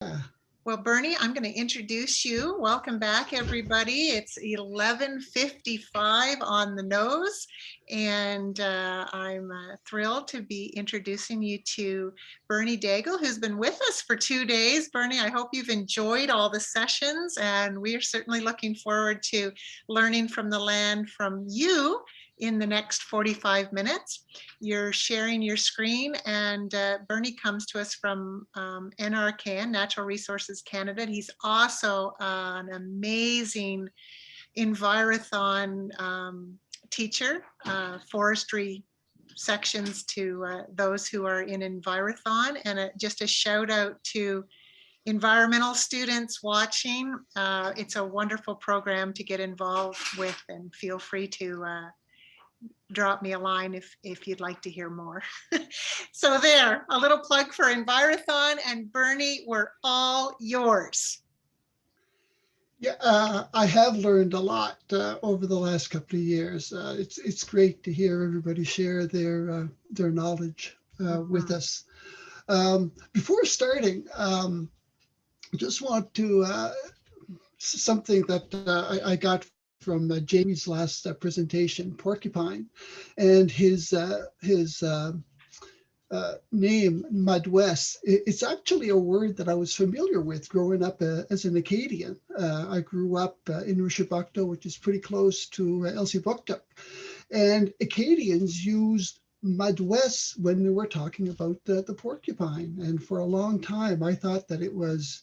Well, Bernie, I'm going to introduce you. Welcome back, everybody. It's 11:55 on the nose, and I'm thrilled to be introducing you to Bernie Daigle, who's been with us for 2 days. Bernie, I hope you've enjoyed all the sessions, and we are certainly looking forward to learning from the land from you in the next 45 minutes. You're sharing your screen, and Bernie comes to us from NRCan, Natural Resources Canada. He's also an amazing Envirothon teacher, forestry sections to those who are in Envirothon, and just a shout out to environmental students watching. It's a wonderful program to get involved with, and feel free to drop me a line if you'd like to hear more. So there, a little plug for Envirothon, and Bernie, we're all yours. Yeah, I have learned a lot over the last couple of years. It's great to hear everybody share their knowledge with us. Before starting, I just want to something that I got from Jamie's last presentation, porcupine, and his name, Mudwest. It's actually a word that I was familiar with growing up as an Acadian. I grew up in Ushibukto, which is pretty close to Elsipogtog. And Acadians used Mudwest when they were talking about the porcupine. And for a long time, I thought that it was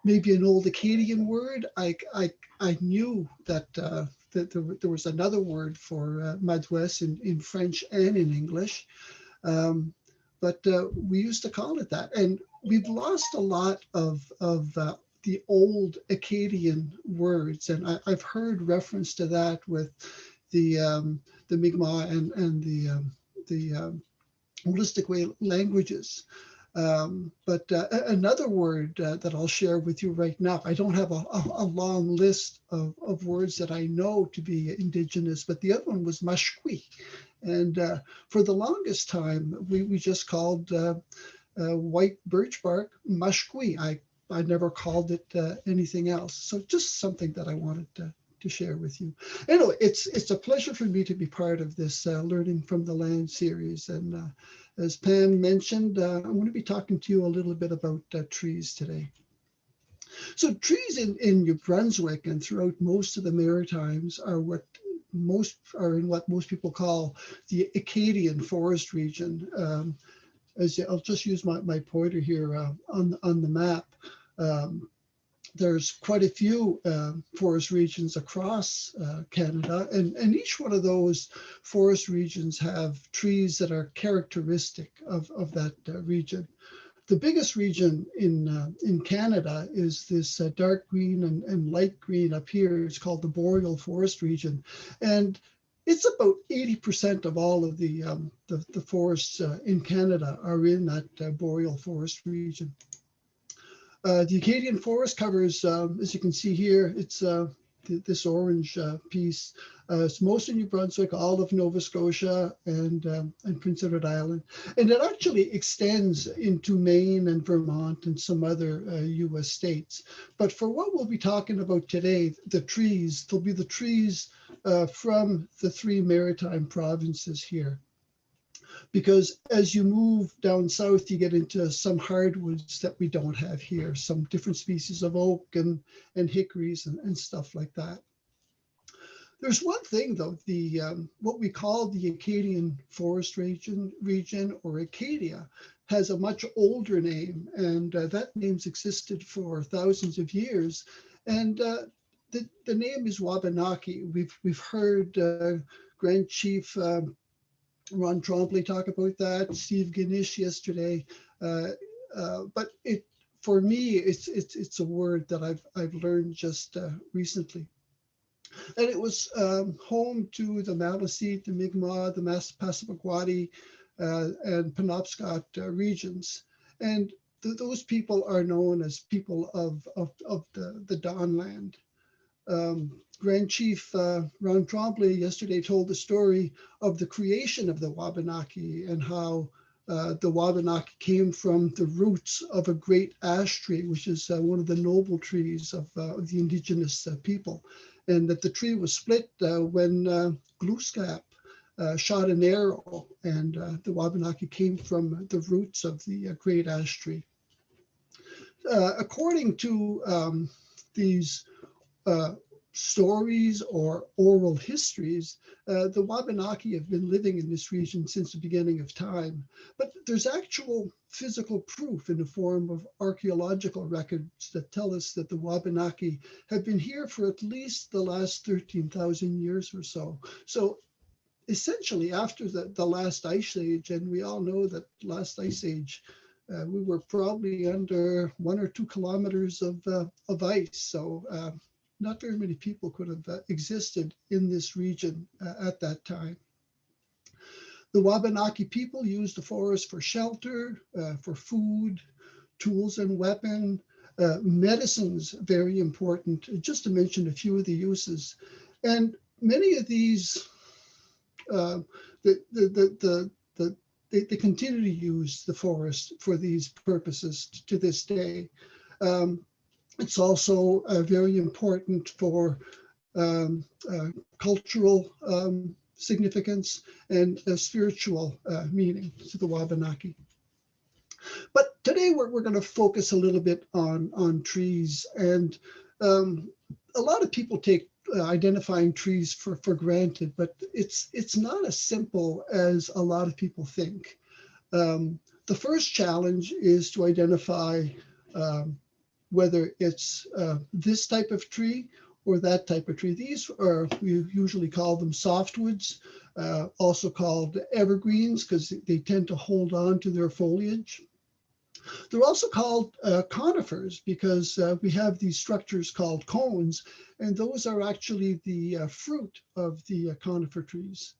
maybe an old Acadian word. I knew that there was another word for Mudwest in French and in English. Um, but we used to call it that. And we've lost a lot of the old Acadian words. And I've heard reference to that with the Mi'kmaq and the holistic way languages. But another word that I'll share with you right now, I don't have a long list of words that I know to be indigenous, but the other one was mashqui. And for the longest time, we just called white birch bark mashqui. I never called it anything else. So just something that I wanted to share with you. Anyway, it's a pleasure for me to be part of this Learning from the Land series. And as Pam mentioned, I'm going to be talking to you a little bit about trees today. So trees in New Brunswick and throughout most of the Maritimes are in what most people call the Acadian forest region. I'll just use my pointer here on the map. There's quite a few forest regions across Canada, and each one of those forest regions have trees that are characteristic of that region. The biggest region in Canada is this dark green and light green up here. It's called the Boreal Forest region, and it's about 80% of all of the forests in Canada are in that Boreal Forest region. The Acadian forest covers, as you can see here, it's this orange piece. It's most of New Brunswick, all of Nova Scotia, and Prince Edward Island. And it actually extends into Maine and Vermont and some other US states. But for what we'll be talking about today, the trees, they'll be the trees from the three maritime provinces here. Because as you move down south, you get into some hardwoods that we don't have here, some different species of oak and hickories and stuff like that. There's one thing though, the what we call the Acadian forest region or Acadia has a much older name, and that name's existed for thousands of years. And the name is Wabanaki. We've heard Grand Chief Ron Trombley talk about that, Steve Ganesh yesterday. But for me, it's a word that I've learned just recently. And it was home to the Maliseet, the Mi'kmaq, the Passamaquoddy, and Penobscot regions. And those people are known as people of the Dawnland. Grand Chief Ron Trombley yesterday told the story of the creation of the Wabanaki and how The Wabanaki came from the roots of a great ash tree, which is one of the noble trees of the indigenous people, and that the tree was split when Glooskap shot an arrow, and the Wabanaki came from the roots of the great ash tree. According to these stories or oral histories, the Wabanaki have been living in this region since the beginning of time. But there's actual physical proof in the form of archaeological records that tell us that the Wabanaki have been here for at least the last 13,000 years or so. So essentially after the last ice age, and we all know that last ice age, we were probably under 1 or 2 kilometers of ice. So not very many people could have existed in this region at that time. The Wabanaki people used the forest for shelter, for food, tools and weapon, medicines, very important, just to mention a few of the uses. And many of these, they continue to use the forest for these purposes to this day. It's also very important for cultural significance and spiritual meaning to the Wabanaki. But today we're going to focus a little bit on trees, and a lot of people take identifying trees for granted, but it's not as simple as a lot of people think. The first challenge is to identify whether it's this type of tree or that type of tree. These are, we usually call them softwoods, also called evergreens because they tend to hold on to their foliage. They're also called conifers because we have these structures called cones, and those are actually the fruit of the conifer trees.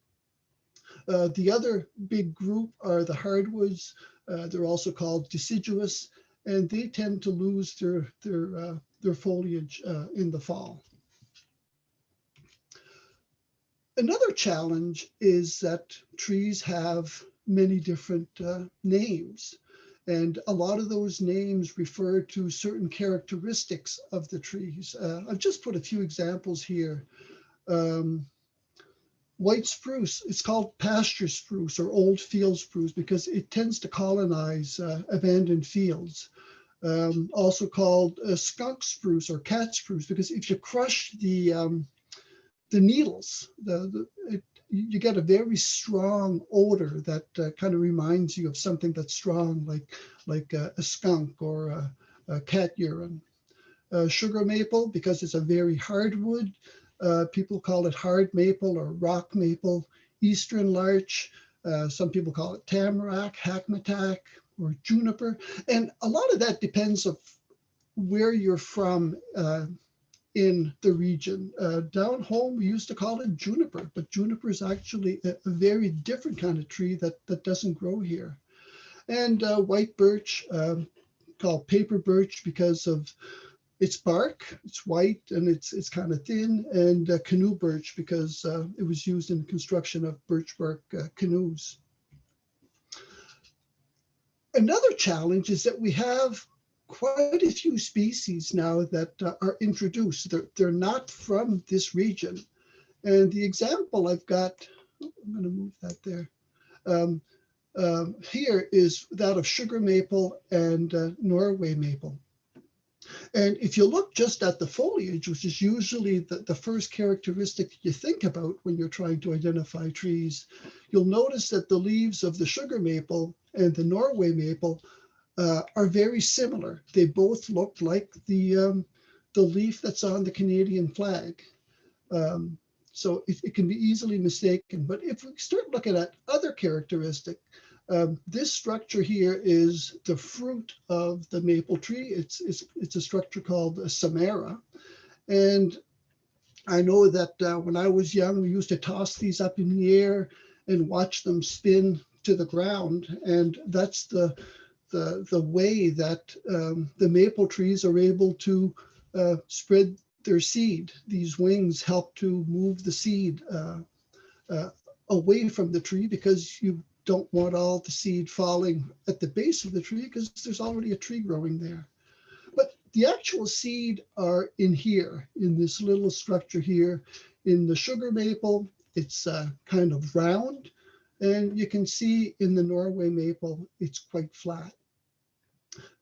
The other big group are the hardwoods. They're also called deciduous, and they tend to lose their foliage in the fall. Another challenge is that trees have many different names, and a lot of those names refer to certain characteristics of the trees. I've just put a few examples here. White spruce, it's called pasture spruce or old field spruce because it tends to colonize abandoned fields. Also called skunk spruce or cat spruce because if you crush the needles, you get a very strong odor that kind of reminds you of something that's strong, like a skunk or a cat urine. Sugar maple, because it's a very hard wood. People call it hard maple or rock maple. Eastern larch, some people call it tamarack, hackmatack, or juniper. And a lot of that depends of where you're from in the region. Down home, we used to call it juniper, but juniper is actually a very different kind of tree that doesn't grow here. And white birch, called paper birch because of its bark. It's white and it's kind of thin, and canoe birch because it was used in the construction of birch bark canoes. Another challenge is that we have quite a few species now that are introduced. They're not from this region. And the example I've got, I'm going to move that there. Here is that of sugar maple and Norway maple. And if you look just at the foliage, which is usually the first characteristic you think about when you're trying to identify trees, you'll notice that the leaves of the sugar maple and the Norway maple are very similar. They both look like the leaf that's on the Canadian flag. So it can be easily mistaken. But if we start looking at other characteristics, this structure here is the fruit of the maple tree. It's a structure called a samara. And I know that when I was young, we used to toss these up in the air and watch them spin to the ground. And that's the way that the maple trees are able to spread their seed. These wings help to move the seed away from the tree because don't want all the seed falling at the base of the tree because there's already a tree growing there. But the actual seed are in here, in this little structure here. In the sugar maple, it's kind of round. And you can see in the Norway maple, it's quite flat.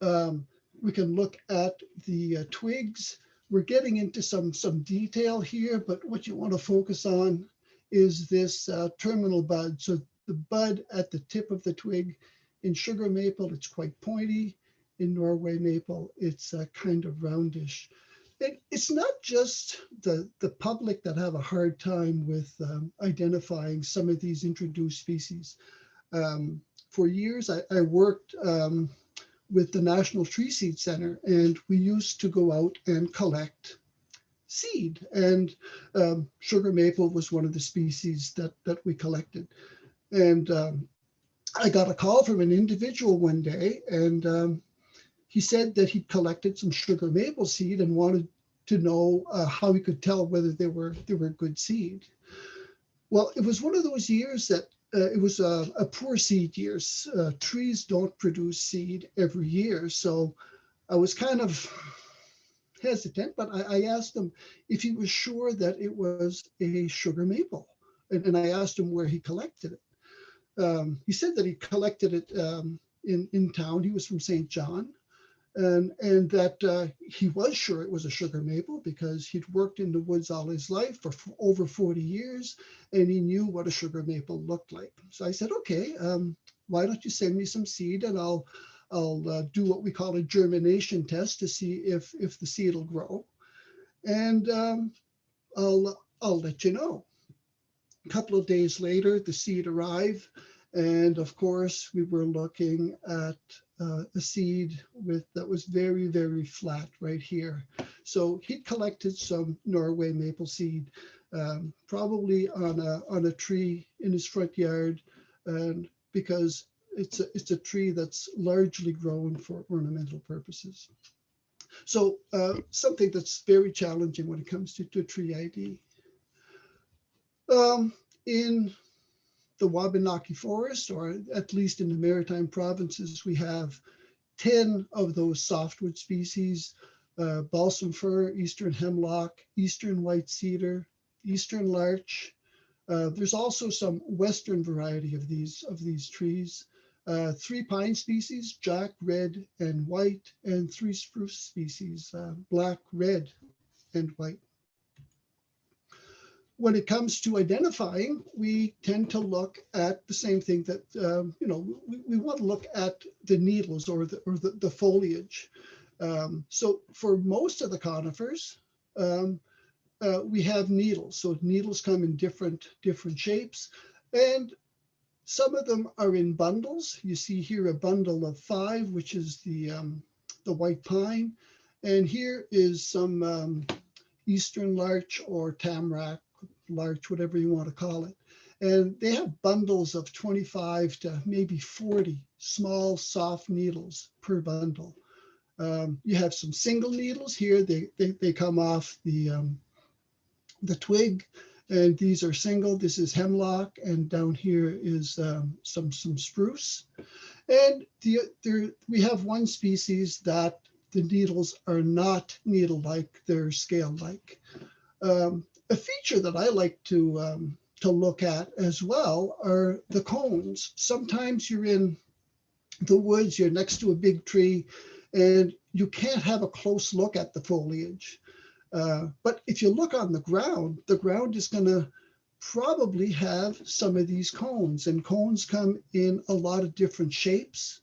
We can look at the twigs. We're getting into some detail here, but what you want to focus on is this terminal bud. So the bud at the tip of the twig. In sugar maple, it's quite pointy. In Norway maple, it's kind of roundish. It's not just the public that have a hard time with identifying some of these introduced species. For years, I worked with the National Tree Seed Center, and we used to go out and collect seed. And sugar maple was one of the species that we collected. And I got a call from an individual one day, and he said that he'd collected some sugar maple seed and wanted to know how he could tell whether they were good seed. Well, it was one of those years that it was a poor seed year. Trees don't produce seed every year. So I was kind of hesitant, but I asked him if he was sure that it was a sugar maple. And I asked him where he collected it. He said that he collected it in town. He was from St. John. And that he was sure it was a sugar maple because he'd worked in the woods all his life for over 40 years, and he knew what a sugar maple looked like. So I said, okay, why don't you send me some seed, and I'll do what we call a germination test to see if the seed will grow, and I'll let you know. A couple of days later, the seed arrived, and of course, we were looking at a seed that was very, very flat right here. So he'd collected some Norway maple seed, probably on a tree in his front yard, and because it's a tree that's largely grown for ornamental purposes. So something that's very challenging when it comes to tree ID. In the Wabanaki Forest, or at least in the Maritime provinces, we have 10 of those softwood species: balsam fir, eastern hemlock, eastern white cedar, eastern larch. There's also some western variety of these trees. 3 pine species: jack, red, and white, and 3 spruce species: black, red, and white. When it comes to identifying, we tend to look at the same thing that, we want to look at the needles or the foliage. So for most of the conifers, we have needles. So needles come in different shapes, and some of them are in bundles. You see here a bundle of 5, which is the white pine. And here is some eastern larch or tamarack larch, whatever you want to call it. And they have bundles of 25 to maybe 40 small, soft needles per bundle. You have some single needles here. They come off the twig, and these are single. This is hemlock, and down here is some spruce. And we have one species that the needles are not needle-like, they're scale-like. A feature that I like to look at as well are the cones. Sometimes you're in the woods, you're next to a big tree, and you can't have a close look at the foliage. But if you look on the ground is going to probably have some of these cones, and cones come in a lot of different shapes,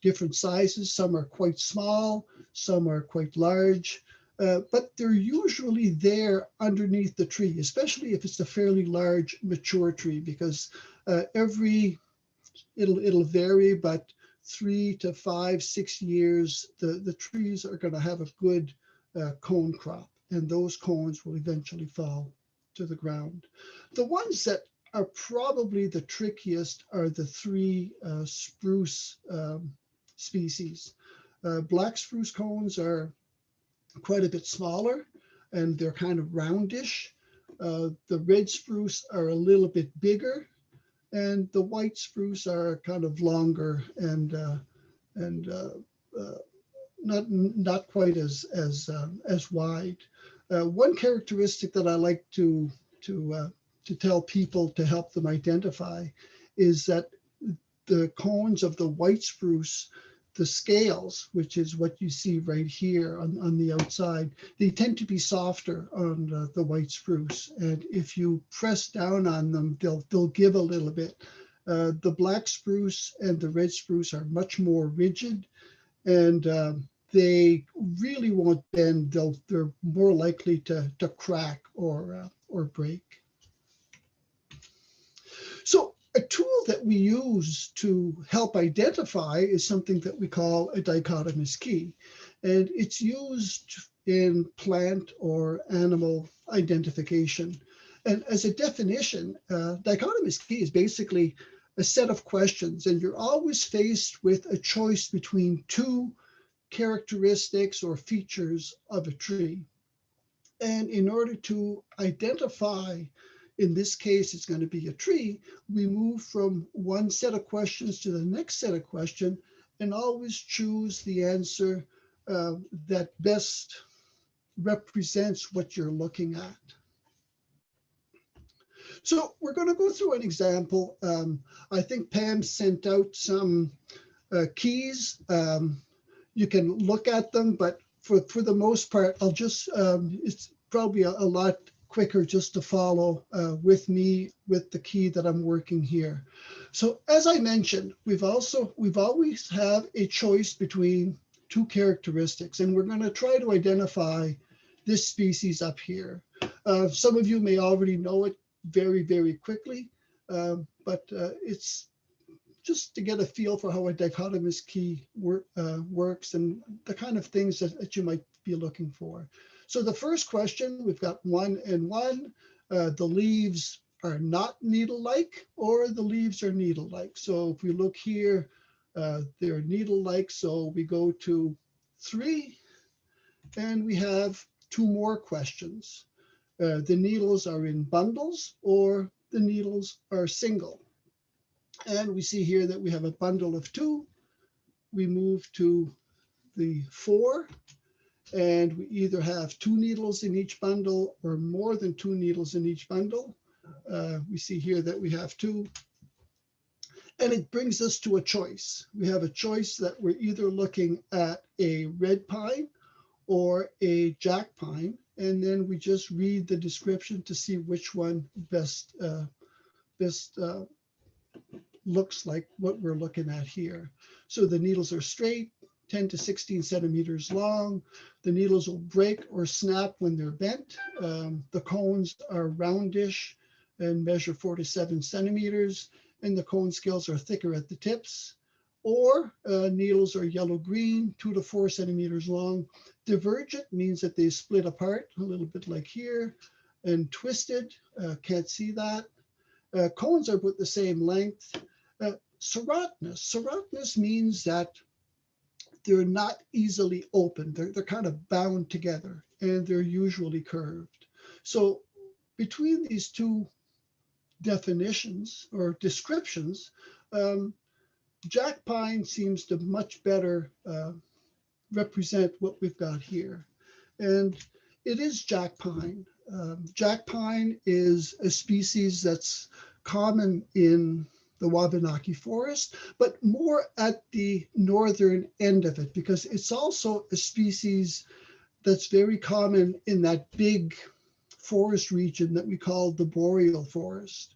different sizes. Some are quite small, some are quite large. But they're usually there underneath the tree, especially if it's a fairly large mature tree, because it'll vary, but 3 to 5, 6 years, the trees are going to have a good cone crop, and those cones will eventually fall to the ground. The ones that are probably the trickiest are the 3 spruce species. Black spruce cones are quite a bit smaller, and they're kind of roundish. The red spruce are a little bit bigger. and the white spruce are kind of longer and not quite as wide. One characteristic that I like to to tell people to help them identify is that the cones of the white spruce, the scales, which is what you see right here on the outside, they tend to be softer on the white spruce. And if you press down on them, they'll give a little bit. The black spruce and the red spruce are much more rigid, and they really won't bend. They're more likely to crack or break. So a tool that we use to help identify is something that we call a dichotomous key. And it's used in plant or animal identification. And as a definition, dichotomous key is basically a set of questions, and you're always faced with a choice between two characteristics or features of a tree. And in order to identify, in this case, it's going to be a tree, we move from one set of questions to the next set of questions and always choose the answer that best represents what you're looking at. So we're going to go through an example. I think Pam sent out some keys. You can look at them, but for the most part, I'll just, it's probably a lot quicker just to follow with me with the key that I'm working here. So as I mentioned, we've always have a choice between two characteristics, and we're going to try to identify this species up here. Some of you may already know it very, very quickly, but it's just to get a feel for how a dichotomous key works and the kind of things that you might be looking for. So the first question, we've got 1 and 1. The leaves are not needle-like, or the leaves are needle-like. So if we look here, they're needle-like. So we go to 3, and we have 2 more questions. The needles are in bundles, or the needles are single. And we see here that we have a bundle of 2. We move to the 4, and we either have 2 needles in each bundle or more than 2 needles in each bundle. We see here that we have 2. And it brings us to a choice. We have a choice that we're either looking at a red pine or a jack pine, and then we just read the description to see which one best looks like what we're looking at here. So the needles are straight, 10 to 16 centimeters long. The needles will break or snap when they're bent. The cones are roundish and measure 4 to 7 centimeters, and the cone scales are thicker at the tips. Or needles are yellow-green, 2 to 4 centimeters long. Divergent means that they split apart, a little bit like here, and twisted, can't see that. Cones are about the same length. Serotinous means that they're not easily open. They're kind of bound together, and they're usually curved. So between these two definitions or descriptions, jack pine seems to much better represent what we've got here. And it is jack pine. Jack pine is a species that's common in the Wabanaki Forest, but more at the northern end of it, because it's also a species that's very common in that big forest region that we call the boreal forest.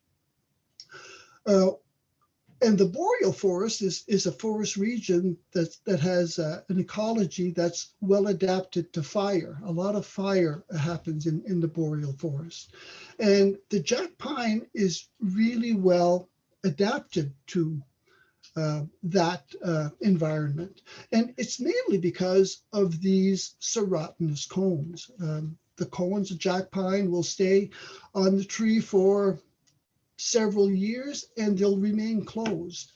And the boreal forest is a forest region that has an ecology that's well adapted to fire. A lot of fire happens in the boreal forest. And the jack pine is really well adapted to that environment. And it's mainly because of these serotinous cones. The cones of jack pine will stay on the tree for several years, and they'll remain closed.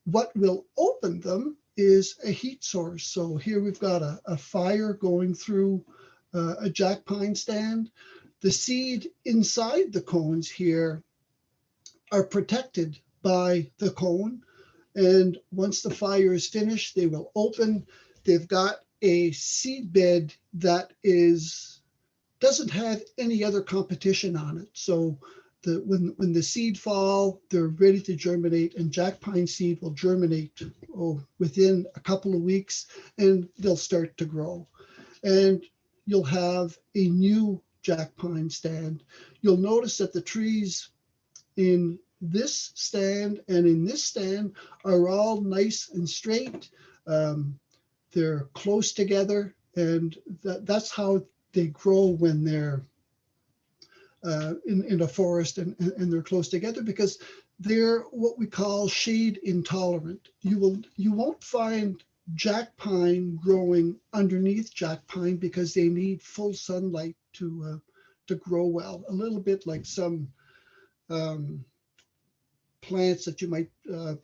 What will open them is a heat source. So here we've got a fire going through a jack pine stand. The seed inside the cones here are protected by the cone. And once the fire is finished, they will open. They've got a seed bed that doesn't have any other competition on it. So when the seed fall, they're ready to germinate, and jack pine seed will germinate within a couple of weeks, and they'll start to grow. And you'll have a new jack pine stand. You'll notice that the trees in this stand and in this stand are all nice and straight. They're close together, and that's how they grow when they're in a forest and they're close together, because they're what we call shade intolerant. You won't find jack pine growing underneath jack pine because they need full sunlight to grow well. A little bit like some plants that you might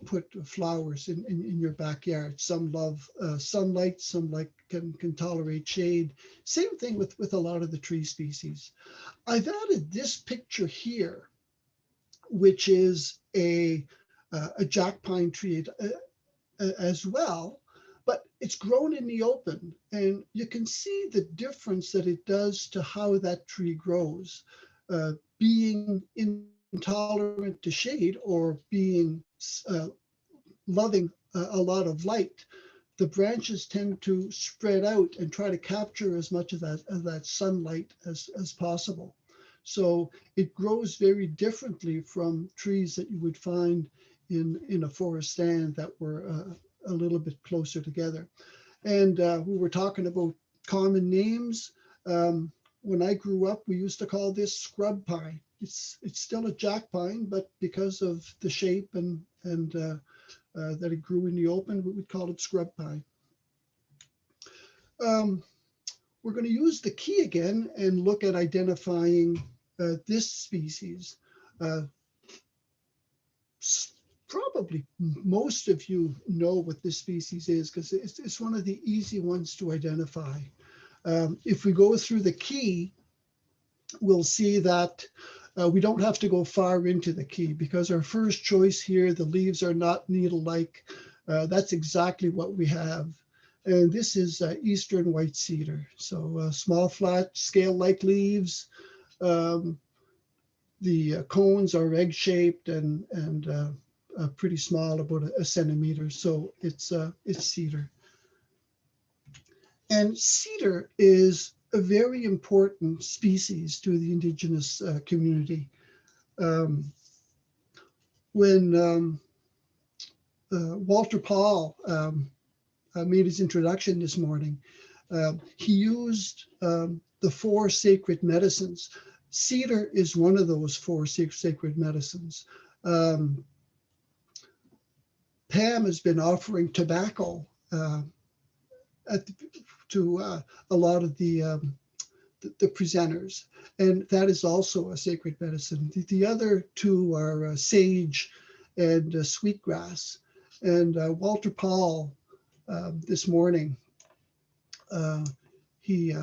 put flowers in your backyard. Some love sunlight, some can tolerate shade. Same thing with a lot of the tree species. I've added this picture here, which is a jack pine tree as well, but it's grown in the open, and you can see the difference that it does to how that tree grows. Being intolerant to shade or being loving a lot of light, the branches tend to spread out and try to capture as much of that sunlight as possible. So it grows very differently from trees that you would find in a forest stand that were a little bit closer together. And we were talking about common names. When I grew up, we used to call this scrub pine. It's still a jack pine, but because of the shape and that it grew in the open, we would call it scrub pine. We're going to use the key again and look at identifying this species. Probably most of you know what this species is because it's one of the easy ones to identify. If we go through the key, we'll see that we don't have to go far into the key because our first choice here, the leaves are not needle-like. That's exactly what we have. And this is eastern white cedar. So small, flat, scale-like leaves. The cones are egg-shaped and pretty small, about a centimeter. So it's cedar. And cedar is a very important species to the Indigenous community. When Walter Paul made his introduction this morning, he used the 4 sacred medicines. Cedar is one of those 4 sacred medicines. Pam has been offering tobacco to a lot of the presenters, and that is also a sacred medicine. The other 2 are sage and sweetgrass. And Walter Paul this morning, he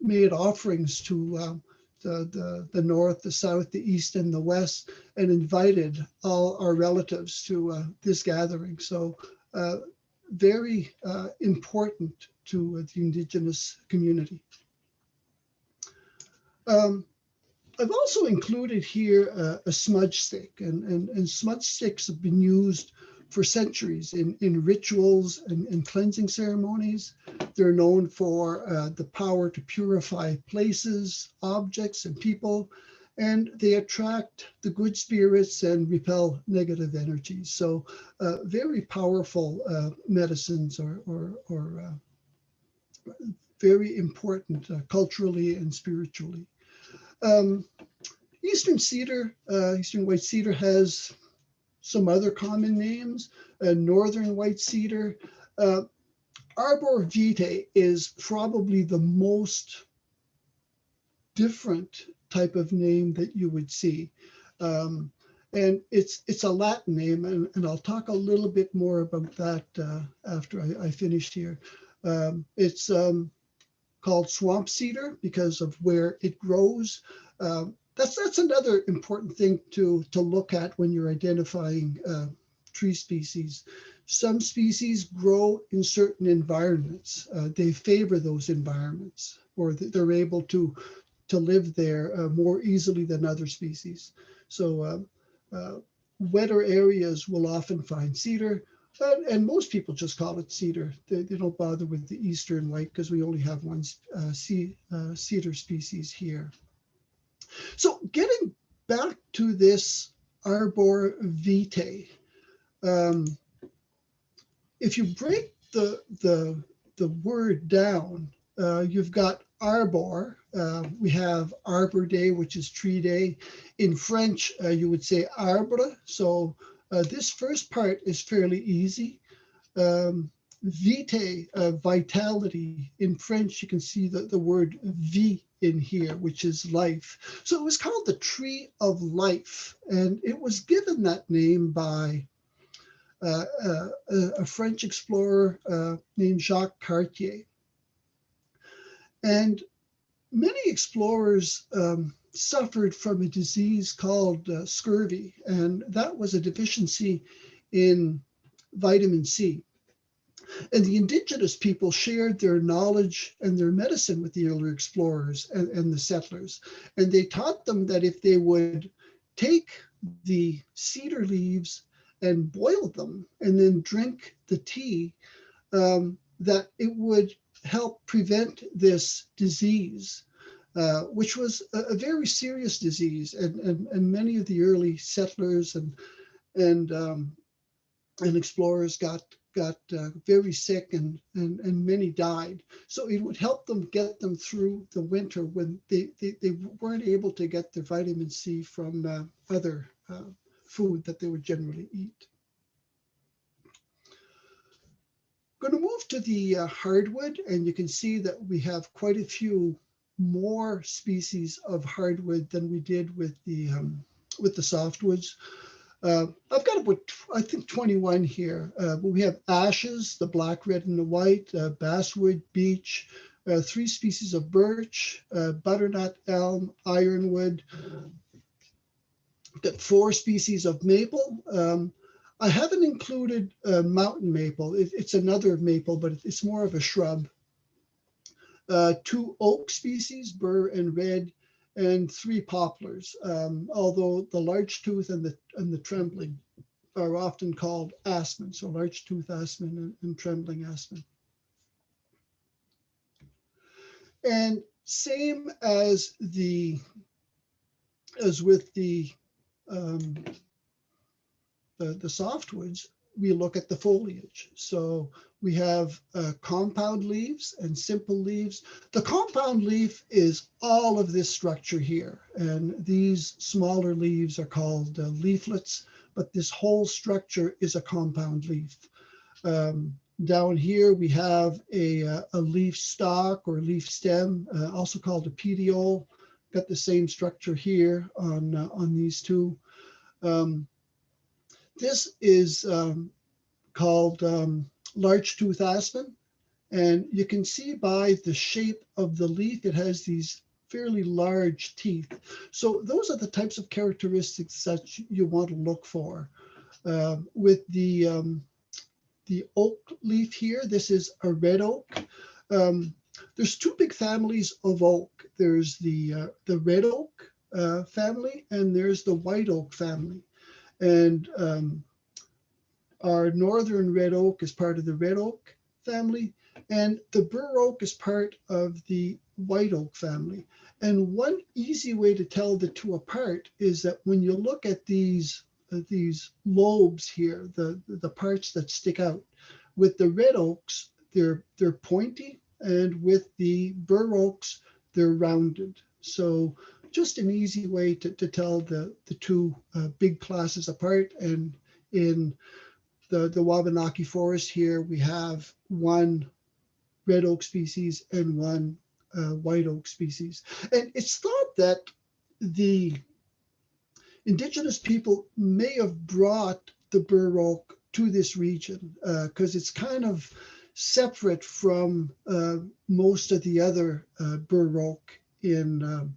made offerings to the north, the south, the east, and the west, and invited all our relatives to this gathering. So very important to the Indigenous community. I've also included here a smudge stick, and smudge sticks have been used for centuries in rituals and cleansing ceremonies. They're known for the power to purify places, objects, and people, and they attract the good spirits and repel negative energies. So very powerful medicines or very important culturally and spiritually. Eastern cedar, eastern white cedar has some other common names. Northern white cedar. Arbor vitae is probably the most different type of name that you would see. And it's a Latin name, and I'll talk a little bit more about that after I finish here. It's called swamp cedar because of where it grows. that's another important thing to look at when you're identifying tree species. Some species grow in certain environments. They favor those environments, or they're able to live there more easily than other species. So wetter areas will often find cedar, and most people just call it cedar. They don't bother with the eastern white because we only have one cedar species here. So getting back to this arbor vitae, um, if you break the word down, you've got arbor. We have Arbor Day, which is tree day. In French, you would say arbre. So this first part is fairly easy. Vitae, vitality. In French, you can see the word vie in here, which is life. So it was called the tree of life, and it was given that name by a French explorer named Jacques Cartier. And many explorers suffered from a disease called scurvy, and that was a deficiency in vitamin C. And the indigenous people shared their knowledge and their medicine with the earlier explorers and the settlers. And they taught them that if they would take the cedar leaves and boil them and then drink the tea, that it would help prevent this disease, which was a very serious disease. And many of the early settlers and explorers got very sick, and many died. So it would help them get them through the winter when they weren't able to get their vitamin C from other food that they would generally eat. Going to move to the hardwood, and you can see that we have quite a few more species of hardwood than we did with the softwoods. I've got about, I think, 21 here. But we have ashes, the black, red, and the white, basswood, beech, 3 species of birch, butternut, elm, ironwood. We've got 4 species of maple. I haven't included mountain maple. It's another maple, but it's more of a shrub. 2 oak species, bur and red, and 3 poplars, although the large tooth and the trembling are often called aspen, so large tooth aspen and trembling aspen. And same as with the softwoods, we look at the foliage. So we have compound leaves and simple leaves. The compound leaf is all of this structure here, and these smaller leaves are called leaflets, but this whole structure is a compound leaf. Down here we have a leaf stalk or leaf stem, also called a petiole. Got the same structure here on these two. This is called large tooth aspen, and you can see by the shape of the leaf, it has these fairly large teeth. So those are the types of characteristics that you want to look for. With the oak leaf here, this is a red oak. There's 2 big families of oak. There's the red oak family, and there's the white oak family. And our northern red oak is part of the red oak family, and the bur oak is part of the white oak family. And one easy way to tell the 2 apart is that when you look at these lobes here, the parts that stick out, with the red oaks, they're pointy, and with the bur oaks, they're rounded. So just an easy way to tell the 2 big classes apart. And in the Wabanaki Forest here, we have 1 red oak species and 1 white oak species. And it's thought that the indigenous people may have brought the bur oak to this region because it's kind of separate from most of the other bur oak in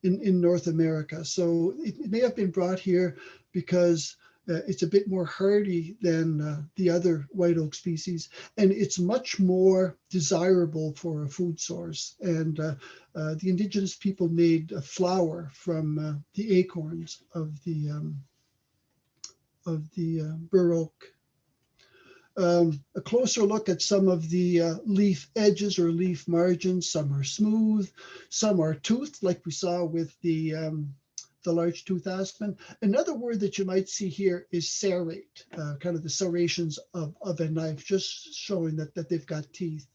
in North America. So it may have been brought here because it's a bit more hardy than the other white oak species, and it's much more desirable for a food source. And the indigenous people made a flour from the acorns of the bur oak. A closer look at some of the leaf edges or leaf margins. Some are smooth, some are toothed, like we saw with the large tooth aspen. Another word that you might see here is serrate, kind of the serrations of a knife, just showing that they've got teeth,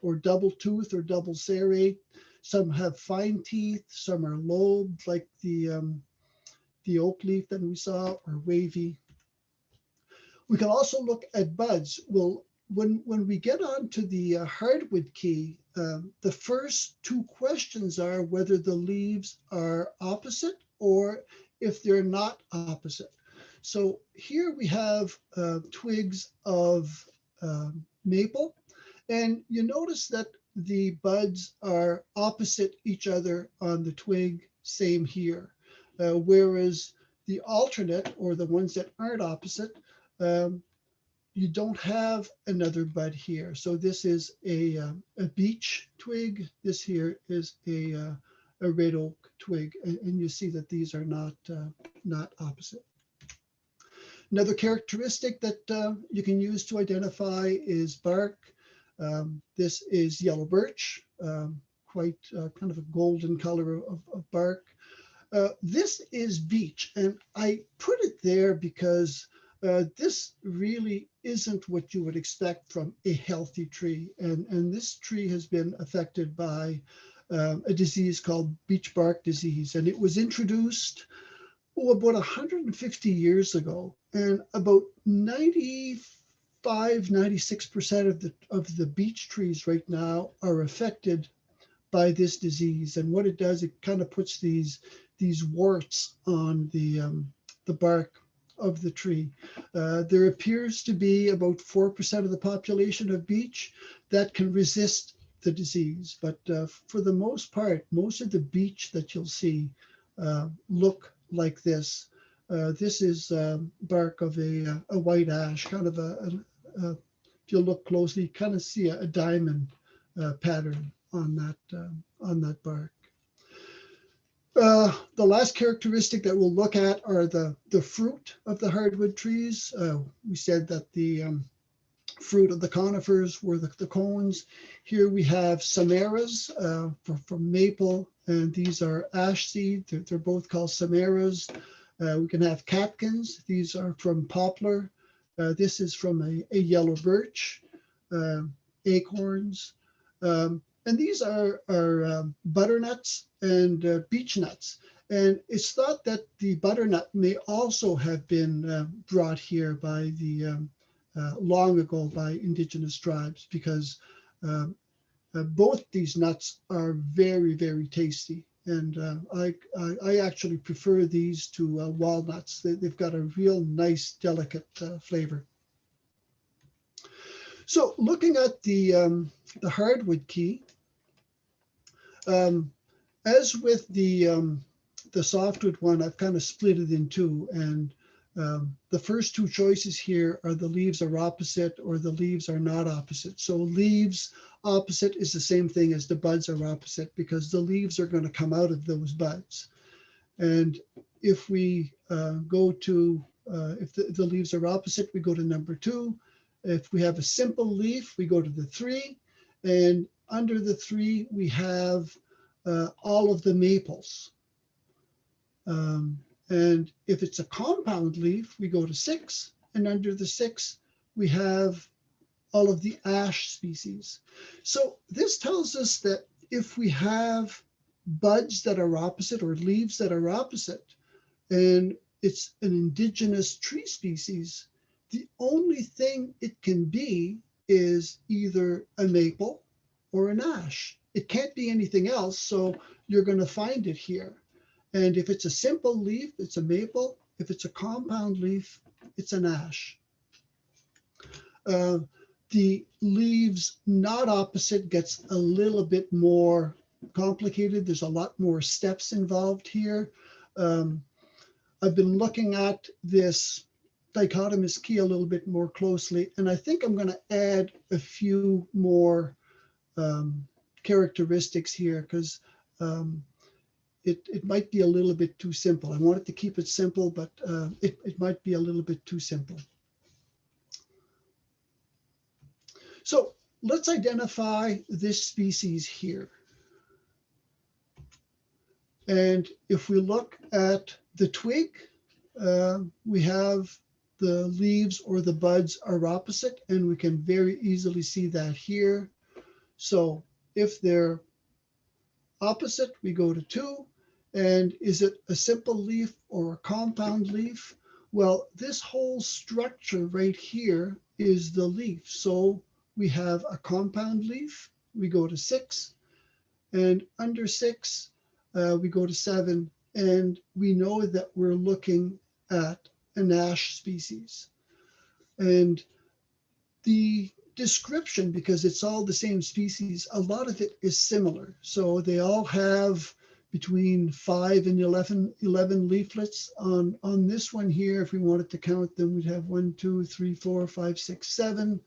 or double tooth or double serrate. Some have fine teeth, some are lobed, like the oak leaf that we saw, or wavy. We can also look at buds. Well, when we get onto the hardwood key, the first two questions are whether the leaves are opposite or if they're not opposite. So here we have twigs of maple, and you notice that the buds are opposite each other on the twig, same here. Whereas the alternate, or the ones that aren't opposite, um, you don't have another bud here. So this is a beech twig. This here is a red oak twig, and you see that these are not opposite. Another characteristic that you can use to identify is bark. This is yellow birch, quite kind of a golden color of bark. This is beech, and I put it there because this really isn't what you would expect from a healthy tree. And this tree has been affected by a disease called beech bark disease. And it was introduced about 150 years ago. And about 96% of the beech trees right now are affected by this disease. And what it does, it kind of puts these warts on the bark of the tree. There appears to be about 4% of the population of beech that can resist the disease. But for the most part, most of the beech that you'll see look like this. This is bark of a white ash, kind of if you look closely, kind of see a diamond pattern on that bark. The last characteristic that we'll look at are the fruit of the hardwood trees. We said that the fruit of the conifers were the cones. Here we have samaras from maple, and these are ash seed. They're both called samaras. We can have catkins. These are from poplar. This is from a yellow birch, acorns. And these are butternuts and beech nuts. And it's thought that the butternut may also have been brought here by long ago by indigenous tribes, because both these nuts are very, very tasty. And I actually prefer these to walnuts. They've got a real nice, delicate flavor. So looking at the hardwood key, as with the softwood one, I've kind of split it in two, and the first two choices here are the leaves are opposite or the leaves are not opposite. So leaves opposite is the same thing as the buds are opposite, because the leaves are going to come out of those buds. And if we go to, if the leaves are opposite, we go to number 2. If we have a simple leaf, we go to the 3. And under the 3, we have all of the maples. And if it's a compound leaf, we go to 6. And under the 6, we have all of the ash species. So this tells us that if we have buds that are opposite or leaves that are opposite, and it's an indigenous tree species, the only thing it can be is either a maple or an ash. It can't be anything else, so you're going to find it here. And if it's a simple leaf, it's a maple. If it's a compound leaf, it's an ash. The leaves not opposite gets a little bit more complicated. There's a lot more steps involved here. Um, I've been looking at this dichotomous key a little bit more closely, and I think I'm going to add a few more characteristics here because it might be a little bit too simple. I wanted to keep it simple, but it might be a little bit too simple. So let's identify this species here. And if we look at the twig, we have the leaves or the buds are opposite, and we can very easily see that here. So if they're opposite, we go to 2. And is it a simple leaf or a compound leaf? Well, this whole structure right here is the leaf. So we have a compound leaf, we go to 6, and under 6, we go to 7, and we know that we're looking at an ash species. And the description, because it's all the same species, a lot of it is similar. So they all have between 5 and 11 leaflets. On this one here, if we wanted to count them, we'd have 1, 2, 3, 4, 5, 6, 7.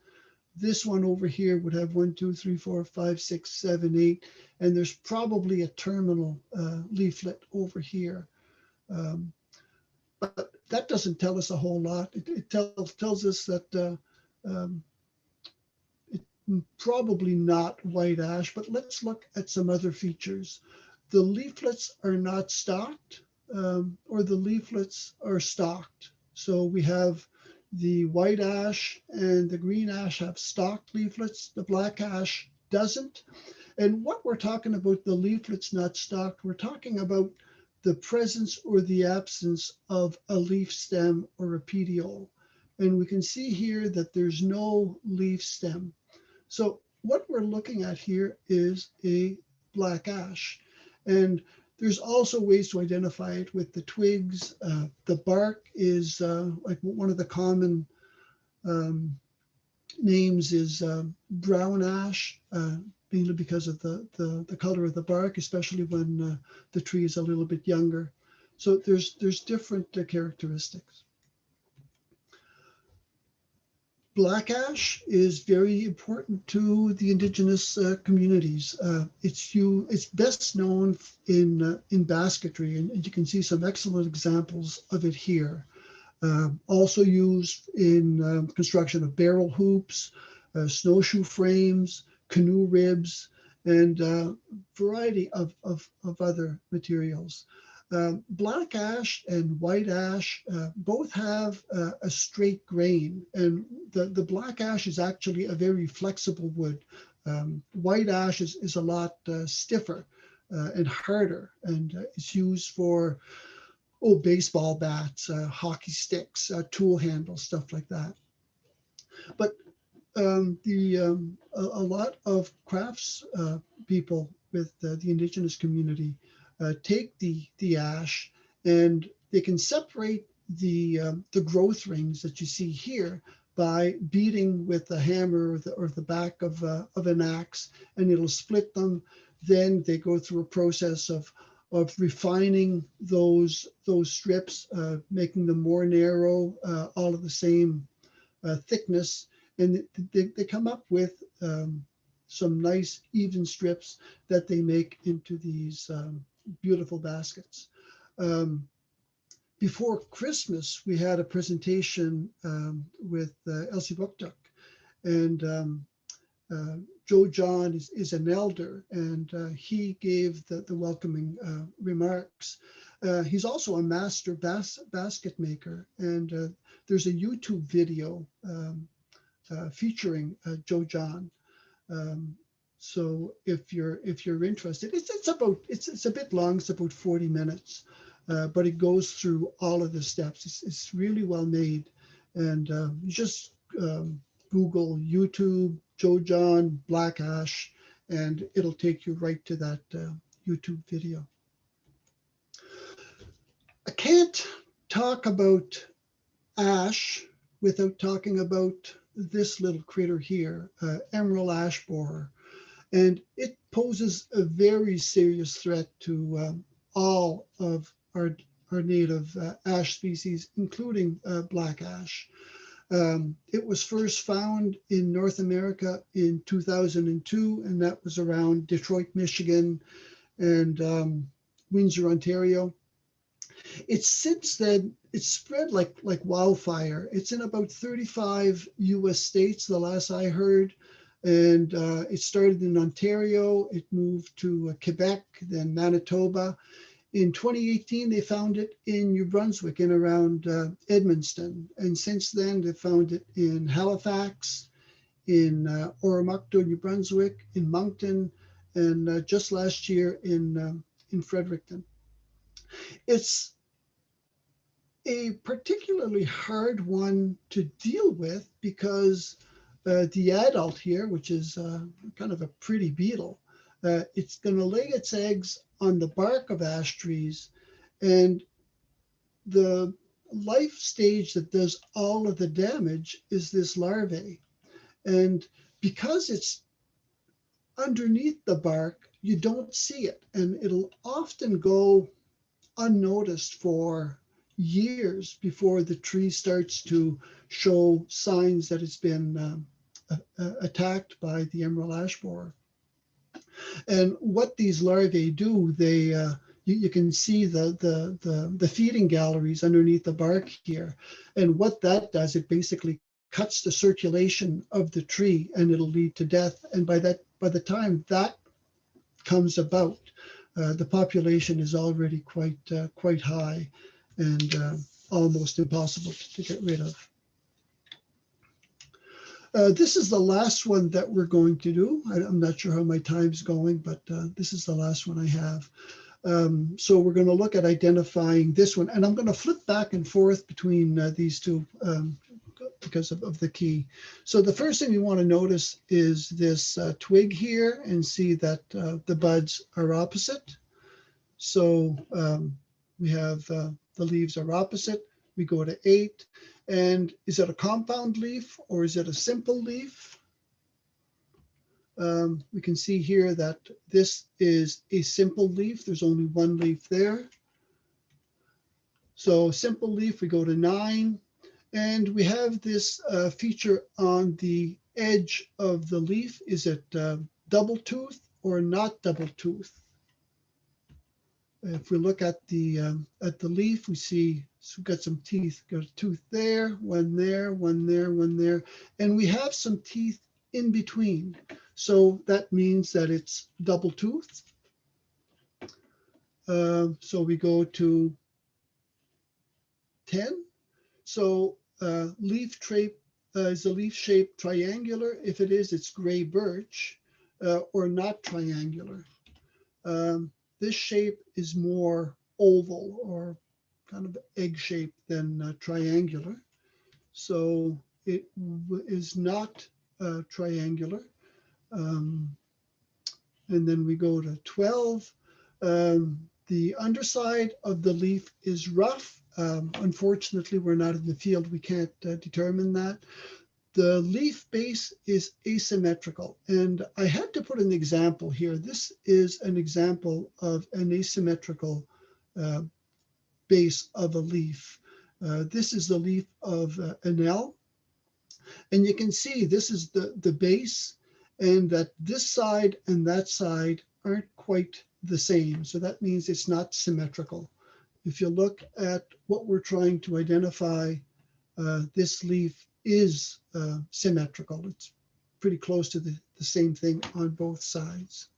This one over here would have 1, 2, 3, 4, 5, 6, 7, 8, and there's probably a terminal leaflet over here. But that doesn't tell us a whole lot. It tells us that it's probably not white ash, but let's look at some other features. The leaflets are not stalked, or the leaflets are stalked. So we have the white ash and the green ash have stalked leaflets. The black ash doesn't. And what we're talking about, the leaflets not stalked, we're talking about the presence or the absence of a leaf stem or a petiole. And we can see here that there's no leaf stem. So what we're looking at here is a black ash. And there's also ways to identify it with the twigs. The bark is like one of the common names is brown ash, mainly because of the color of the bark, especially when the tree is a little bit younger. So there's different characteristics. Black ash is very important to the indigenous communities. It's best known in basketry, and you can see some excellent examples of it here. Also used in construction of barrel hoops, snowshoe frames, canoe ribs, and a variety of other materials. Black ash and white ash both have a straight grain, and the black ash is actually a very flexible wood. White ash is a lot stiffer and harder, and it's used for baseball bats, hockey sticks, tool handles, stuff like that. But a lot of crafts people with the indigenous community take the ash, and they can separate the growth rings that you see here by beating with a hammer or the back of an axe, and it'll split them. Then they go through a process of refining those strips, making them more narrow, all of the same thickness, and they come up with some nice even strips that they make into these beautiful baskets. Before Christmas, we had a presentation with Elsie Bookduck, and Joe John is an elder, and he gave the welcoming remarks. He's also a master basket maker, and there's a YouTube video featuring Joe John. So if you're interested, it's a bit long. It's about 40 minutes, but it goes through all of the steps. It's really well made, and you just Google YouTube Joe John black ash, and it'll take you right to that YouTube video. I can't talk about ash without talking about this little critter here, emerald ash borer. And it poses a very serious threat to all of our native ash species, including black ash. It was first found in North America in 2002, and that was around Detroit, Michigan, and Windsor, Ontario. It's since then it's spread like wildfire. It's in about 35 U.S. states, the last I heard, and it started in Ontario. It moved to Quebec, then Manitoba. In 2018, they found it in New Brunswick and around Edmundston, and since then they found it in Halifax, in Oromocto, New Brunswick, in Moncton, and just last year in Fredericton. It's a particularly hard one to deal with because the adult here, which is kind of a pretty beetle, it's going to lay its eggs on the bark of ash trees, and the life stage that does all of the damage is this larvae. And because it's underneath the bark, you don't see it, and it'll often go unnoticed for years before the tree starts to show signs that it's been attacked by the emerald ash borer. And what these larvae do, you can see the feeding galleries underneath the bark here. And what that does, it basically cuts the circulation of the tree, and it'll lead to death. And by the time that comes about, the population is already quite high and almost impossible to get rid of. This is the last one that we're going to do. I'm not sure how my time's going, but this is the last one I have. So we're going to look at identifying this one, and I'm going to flip back and forth between these two because of the key. So the first thing we want to notice is this twig here, and see that the buds are opposite. So we have the leaves are opposite. We go to 8. And is it a compound leaf or is it a simple leaf? We can see here that this is a simple leaf. There's only one leaf there. So simple leaf, we go to 9. And we have this feature on the edge of the leaf. Is it double tooth or not double tooth? If we look at the leaf, we see we've got some teeth. Got a tooth there, one there, one there, one there, and we have some teeth in between. So that means that it's double toothed. So we go to 10. So leaf shape is a leaf shape triangular? If it is, it's gray birch, or not triangular. This shape is more oval or kind of egg-shaped than triangular. So it is not triangular. And then we go to 12. The underside of the leaf is rough. Unfortunately, we're not in the field. We can't determine that. The leaf base is asymmetrical, and I had to put an example here. This is an example of an asymmetrical base of a leaf. This is the leaf of an L, and you can see this is the base, and that this side and that side aren't quite the same. So that means it's not symmetrical. If you look at what we're trying to identify, this leaf is symmetrical. It's pretty close to the same thing on both sides.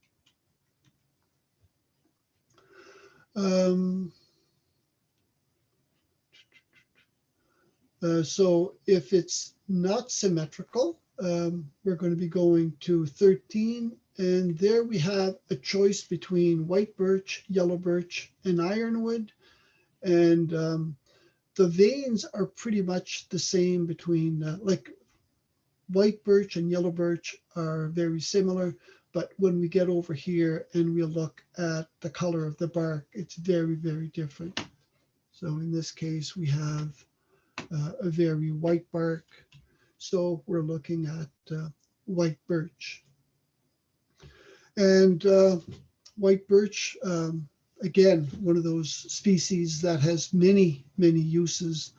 So if it's not symmetrical, we're going to be going to 13. And there we have a choice between white birch, yellow birch, and ironwood. And the veins are pretty much the same between, like white birch and yellow birch are very similar, but when we get over here and we look at the color of the bark, it's very, very different. So in this case, we have a very white bark. So we're looking at white birch. And white birch, again, one of those species that has many, many uses,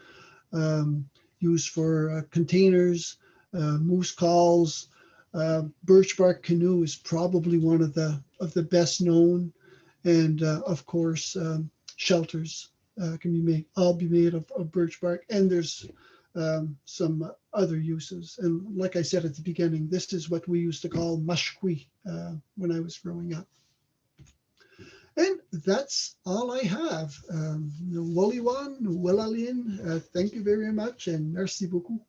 used for containers, moose calls. Birch bark canoe is probably one of the best known. And of course, shelters can be made of birch bark. And there's some other uses. And like I said at the beginning, this is what we used to call mashqui when I was growing up. And that's all I have. Woliwan, Welalin, thank you very much, and merci beaucoup.